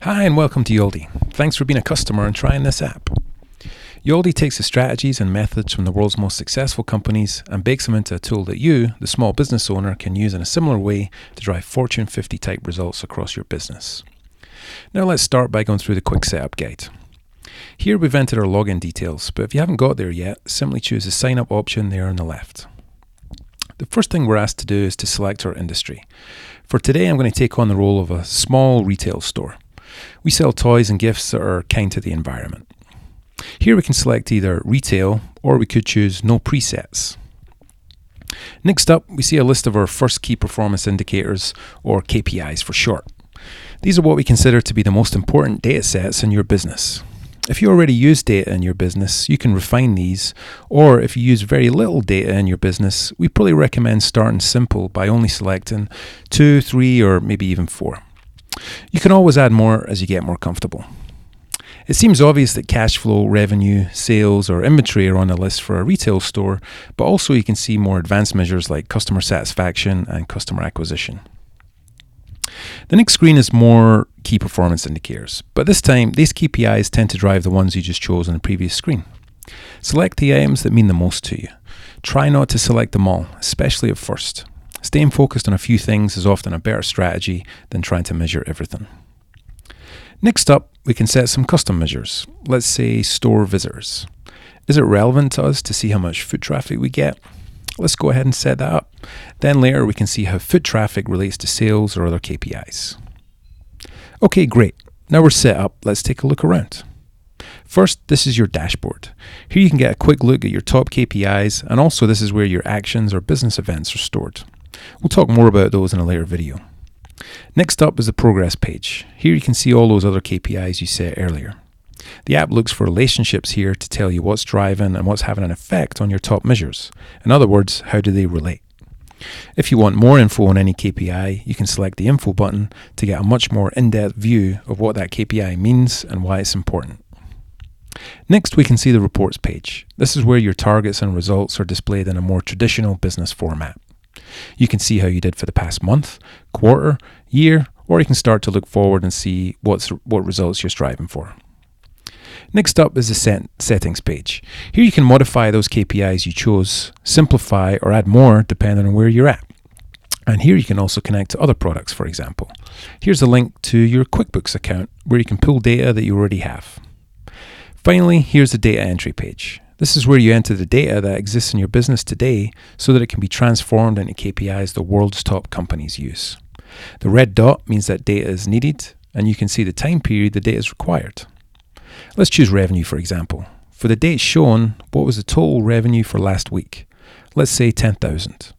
Hi and welcome to Yaldi. Thanks for being a customer and trying this app. Yaldi takes the strategies and methods from the world's most successful companies and bakes them into a tool that you, the small business owner, can use in a similar way to drive Fortune 50 type results across your business. Now let's start by going through the quick setup guide. Here we've entered our login details, but if you haven't got there yet, simply choose the sign up option there on the left. The first thing we're asked to do is to select our industry. For today, I'm going to take on the role of a small retail store. We sell toys and gifts that are kind to the environment. Here we can select either retail or we could choose no presets. Next up, we see a list of our first key performance indicators, or KPIs for short. These are what we consider to be the most important data sets in your business. If you already use data in your business, you can refine these, or if you use very little data in your business, we probably recommend starting simple by only selecting 2, 3, or maybe even 4. You can always add more as you get more comfortable. It seems obvious that cash flow, revenue, sales, or inventory are on the list for a retail store, but also you can see more advanced measures like customer satisfaction and customer acquisition. The next screen is more key performance indicators, but this time these KPIs tend to drive the ones you just chose on the previous screen. Select the items that mean the most to you. Try not to select them all, especially at first. Staying focused on a few things is often a better strategy than trying to measure everything. Next up, we can set some custom measures. Let's say store visitors. Is it relevant to us to see how much foot traffic we get? Let's go ahead and set that up. Then later we can see how foot traffic relates to sales or other KPIs. Okay, great. Now we're set up, let's take a look around. First, this is your dashboard. Here you can get a quick look at your top KPIs, and also this is where your actions or business events are stored. We'll talk more about those in a later video. Next up is the progress page. Here you can see all those other KPIs you set earlier. The app looks for relationships here to tell you what's driving and what's having an effect on your top measures. In other words, how do they relate? If you want more info on any KPI, you can select the info button to get a much more in-depth view of what that KPI means and why it's important. Next, we can see the reports page. This is where your targets and results are displayed in a more traditional business format. You can see how you did for the past month, quarter, year, or you can start to look forward and see what results you're striving for. Next up is the settings page. Here you can modify those KPIs you chose, simplify or add more depending on where you're at. And here you can also connect to other products, for example. Here's a link to your QuickBooks account where you can pull data that you already have. Finally, here's the data entry page. This is where you enter the data that exists in your business today so that it can be transformed into KPIs the world's top companies use. The red dot means that data is needed, and you can see the time period the data is required. Let's choose revenue, for example. For the date shown, what was the total revenue for last week? Let's say 10,000.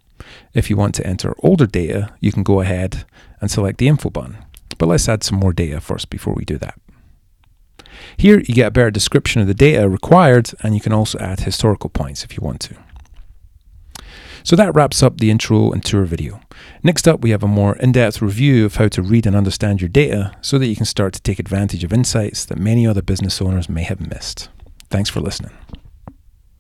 If you want to enter older data, you can go ahead and select the info button. But let's add some more data first before we do that. Here you get a better description of the data required, and you can also add historical points if you want to. So that wraps up the intro and tour video. Next up, we have a more in-depth review of how to read and understand your data so that you can start to take advantage of insights that many other business owners may have missed. Thanks for listening.